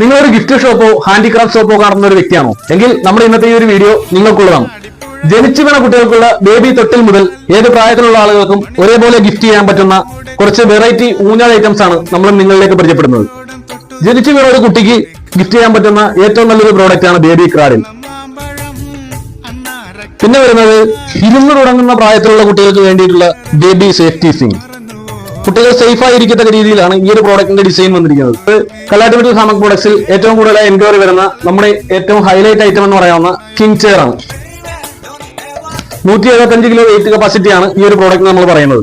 നിങ്ങളൊരു gift ഷോപ്പോ handicraft ഷോപ്പോ കാണുന്ന ഒരു വ്യക്തിയാണോ എങ്കിൽ നമ്മുടെ ഇന്നത്തെ ഈ ഒരു വീഡിയോ നിങ്ങൾക്കുള്ളതാണ്. ജനിച്ചു വീണ കുട്ടികൾക്കുള്ള ബേബി തൊട്ടിൽ മുതൽ ഏത് പ്രായത്തിലുള്ള ആളുകൾക്കും ഒരേപോലെ ഗിഫ്റ്റ് ചെയ്യാൻ പറ്റുന്ന കുറച്ച് വെറൈറ്റി ഊഞ്ഞാൽ ഐറ്റംസ് ആണ് നമ്മൾ നിങ്ങളിലേക്ക് പരിചയപ്പെടുന്നത്. ജനിച്ചു വീണ ഒരു കുട്ടിക്ക് ഗിഫ്റ്റ് ചെയ്യാൻ പറ്റുന്ന ഏറ്റവും നല്ലൊരു പ്രോഡക്റ്റ് ആണ് ബേബി ക്രാഡിൽ. പിന്നെ വരുന്നത് 200 തുടങ്ങുന്ന പ്രായത്തിലുള്ള കുട്ടികൾക്ക് വേണ്ടിയിട്ടുള്ള ബേബി സേഫ്റ്റി സിങ്. കുട്ടികൾ സേഫ് ആയിരിക്കത്തക്ക രീതിയിലാണ് ഈ ഒരു പ്രോഡക്റ്റിന്റെ ഡിസൈൻ വന്നിരിക്കുന്നത്. കലാറ്റിവിറ്റി സാമക് പ്രോഡക്ട്സിൽ ഏറ്റവും കൂടുതൽ എൻക്വയറി വരുന്ന നമ്മുടെ ഏറ്റവും ഹൈലൈറ്റ് ഐറ്റം എന്ന് പറയാവുന്ന കിങ് ചെയർ ആണ്. 175 കിലോ വെയിറ്റ് കപ്പാസിറ്റി ആണ് ഈ ഒരു പ്രോഡക്റ്റ് നമ്മൾ പറയുന്നത്.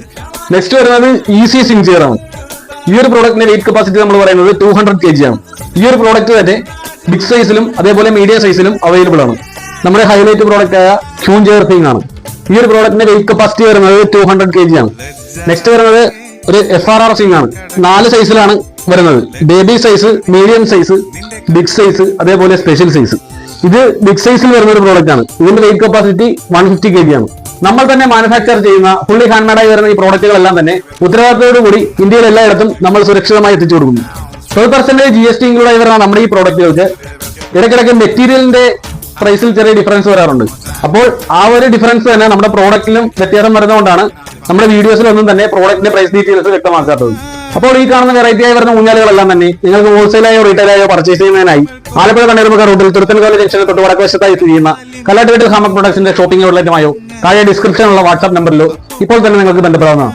നെക്സ്റ്റ് വരുന്നത് ഈസി സിങ് ചെയർ ആണ്. ഈ ഒരു പ്രോഡക്റ്റിന്റെ വെയിറ്റ് കപ്പാസിറ്റി നമ്മൾ പറയുന്നത് 200 kg ആണ്. ഈ ഒരു പ്രോഡക്റ്റ് തന്നെ ബിഗ് സൈസിലും അതേപോലെ മീഡിയം സൈസിലും അവൈലബിൾ ആണ്. നമ്മുടെ ഹൈലൈറ്റ് പ്രോഡക്റ്റ് ആയ ക്യൂൺ ചെയർ സിങ് ആണ്. ഈ ഒരു പ്രോഡക്റ്റിന്റെ വെയിറ്റ് കപ്പാസിറ്റി വരുന്നത് 200 kg ആണ്. നെക്സ്റ്റ് വരുന്നത് ഒരു FRR സിങ് ആണ്. 4 സൈസിലാണ് വരുന്നത്. Baby size, medium size, big size, അതേപോലെ സ്പെഷ്യൽ സൈസ്. ഇത് ബിഗ് സൈസിൽ വരുന്ന ഒരു പ്രോഡക്റ്റ് ആണ്. ഇതിന്റെ വെയിറ്റ് കപ്പാസിറ്റി 150 kg ആണ്. നമ്മൾ തന്നെ മാനുഫാക്ചർ ചെയ്യുന്ന ഫുള്ളി ഹാൻഡ്മെയ്ഡായി വരുന്ന ഈ പ്രോഡക്റ്റുകളെല്ലാം തന്നെ ഉത്തരവാദിത്തത്തോടുകൂടി ഇന്ത്യയിൽ എല്ലായിടത്തും നമ്മൾ സുരക്ഷിതമായി എത്തിച്ചു കൊടുക്കുന്നു. 12% GST ഇൻക്ലൂഡ് ആയി വരുന്ന നമ്മുടെ ഈ പ്രോഡക്റ്റുകൾക്ക് ഇടയ്ക്കിടയ്ക്ക് മെറ്റീരിയലിന്റെ പ്രൈസിൽ ചെറിയ ഡിഫറൻസ് വരാറുണ്ട്. അപ്പോൾ ആ ഒരു ഡിഫറൻസ് തന്നെ നമ്മുടെ പ്രോഡക്റ്റിലും വ്യത്യാസം വരുന്നതുകൊണ്ടാണ് നമ്മുടെ വീഡിയോസിലൊന്നും തന്നെ പ്രോഡക്റ്റിന്റെ പ്രൈസ് ഡീറ്റെയിൽസ് വ്യക്തമാക്കാത്തത്. അപ്പോൾ ഈ കാണുന്ന വെറൈറ്റി ആയി വരുന്ന ഊഞ്ഞാലുകളെല്ലാം തന്നെ നിങ്ങൾക്ക് ഹോൾസെയിലായോ റീറ്റെയിലായോ പർച്ചേസ് ചെയ്യുന്നതിനായി ആലപ്പുഴ കണ്ണൂർമുഖ റൂട്ടിൽ തുരുത്തൻകാല ജംഗ്ഷന് തൊട്ട് വടക്കുവശത്തായി സ്ഥിതി ചെയ്യുന്ന കലാറ്റിവിറ്റി സാമക് പ്രൊഡക്ഷന്റെ ഷോപ്പിംഗ് ഔട്ട്ലെറ്റുമായോ താഴെ ഡിസ്ക്രിപ്ഷനിലുള്ള വാട്സ്ആപ്പ് നമ്പറിലോ ഇപ്പോൾ തന്നെ നിങ്ങൾക്ക് ബന്ധപ്പെടാവുന്നതാണ്.